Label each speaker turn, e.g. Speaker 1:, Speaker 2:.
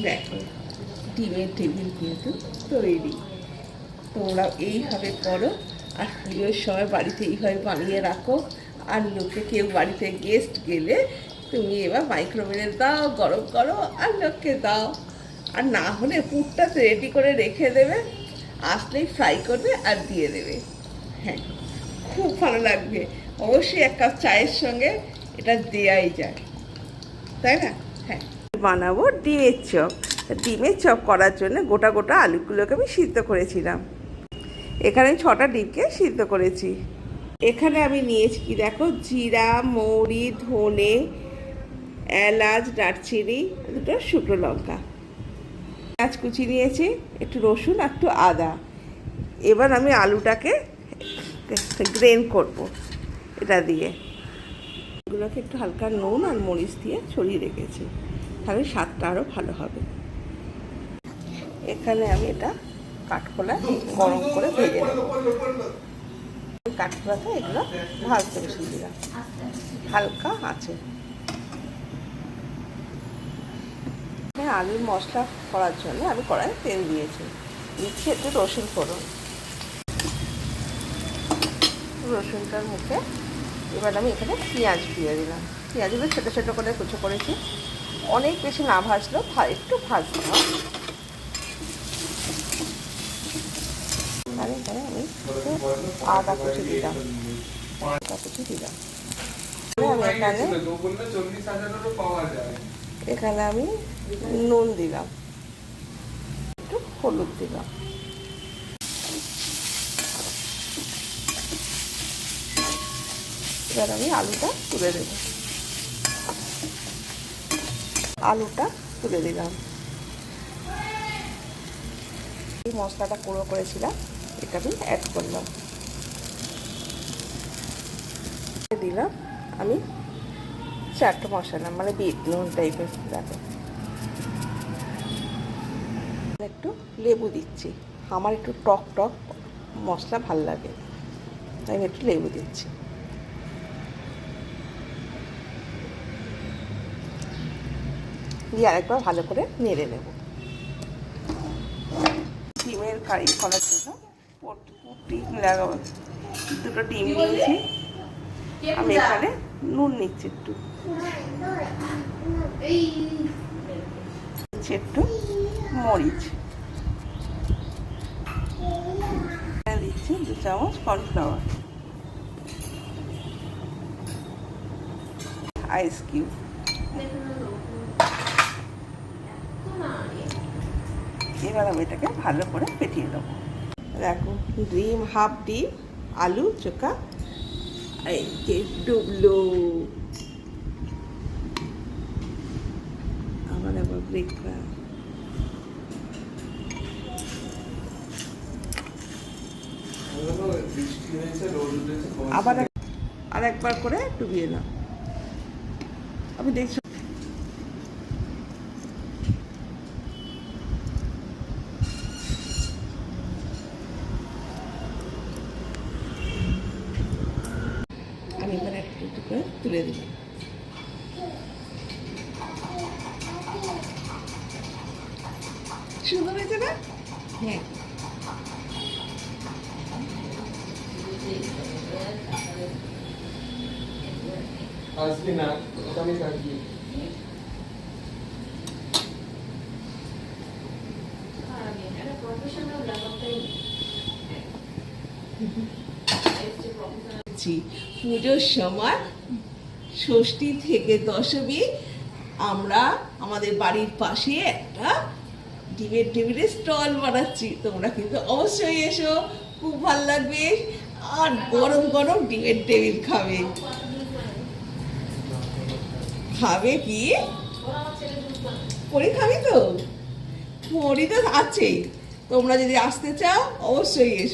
Speaker 1: দেখো ডিমের টেবিল কিন্তু তৈরি। তোমরা এইভাবে করো আর পুজোর সময় বাড়িতে এইভাবে বানিয়ে রাখো। আর লোকে কেউ বাড়িতে গেস্ট গেলে তুমি এবার মাইক্রোওয়েভে দাও, গরম করো আর লোককে দাও। আর না হলে পুরটা রেডি করে রেখে দেবে, আসলেই ফ্রাই করবে আর দিয়ে দেবে। হ্যাঁ, খুব ভালো লাগবে। অবশ্যই এক কাপ চায়ের সঙ্গে এটা দেওয়াই যায়, তাই না? হ্যাঁ, বানাবো ডিমের চপ। ডিমের চপ করার জন্য গোটা গোটা আলুগুলোকে আমি সিদ্ধ করেছিলাম। এখানে 6টা ডিমকে সিদ্ধ করেছি। এখানে আমি নিয়েছি কি দেখো, জিরা, মৌরি, ধনে, এলাচ, দারচিনি, 2টো শুকনো লঙ্কা, পেঁয়াজ কুচি নিয়েছি, একটু রসুন আর একটু আদা। এবার আমি আলুটাকে গ্রেন করব এটা দিয়ে। এগুলোকে একটু হালকা নুন আর মরিচ দিয়ে ছড়িয়ে রেখেছি, তাহলে স্বাদটা আরও ভালো হবে। এখানে আমি এটা কাঠখোলা গরম করে ভেজে নেব। কাঠখোলাতে এগুলো ভাজতে বসিয়ে দিলাম হালকা আছে। আলুর মশলা করার জন্য আমি কড়াইয়ে তেল দিয়েছি, দিচ্ছি একটু রসুন ফোড়ন। রসুনটার মুখে এবার আমি এখানে পেঁয়াজ দিয়ে দিলাম। পেঁয়াজগুলো ছোটো ছোটো করে কুচো করেছি, অনেক বেশি না ভাজলেও একটু ভাজতে হয়। আর এখানে আমি আদা কুচি দিলাম, এখানে আমি নুন দিলাম, একটু হলুদ দিলাম। এবার আমি আলুটা তুলে দেব। আলুটা তুলে দিলাম। এই মশলাটা গুঁড়ো করেছিলাম এটা আমি অ্যাড করলাম। দিলাম আমি চাট মশলা, মানে বিট নুন টাইপের লাগে। একটু লেবু দিচ্ছি, আমার একটু টক টক মশলা ভাল লাগে তাই আমি একটু লেবু দিচ্ছি। দিয়ে আরেকবার ভালো করে নেড়ে নেব। ডিমের কারি করার জন্য ডিম লাগাবো, 2টো ডিম নিয়েছি। আমি এখানে নুন নিচ্ছি, একটু একটু মরিচ দিচ্ছি, 2 চামচ কর্নফ্লাওয়ার, আইস কিউব। এবার আমি এটাকে ভালো করে ফেটিয়ে দেবো। দেখো ডিম, হাফ ডিম, আলু চোখা, এই যে ডুবলো। আবার ব্রেকফাস্ট। আবার আরেকবার করে ডুবিয়ে নাও। আমি দেখছি আমি এবার একটু করে তুলে দিলাম। সুন্দর হয়েছে না? হ্যাঁ,
Speaker 2: আসবি না, আমি থাকবি।
Speaker 1: পুজোর সময় ষষ্ঠী থেকে দশমী আমরা আমাদের বাড়ির পাশে একটা ডিমের টেবিলের স্টল বানাচ্ছি। তোমরা কিন্তু অবশ্যই এসো, খুব ভালো লাগবে। আর গরম গরম ডিমের টেবিল খাবে। খাবে কি পরি খাবি তো? পরি তো আছেই। তোমরা যদি আসতে চাও অবশ্যই এসো।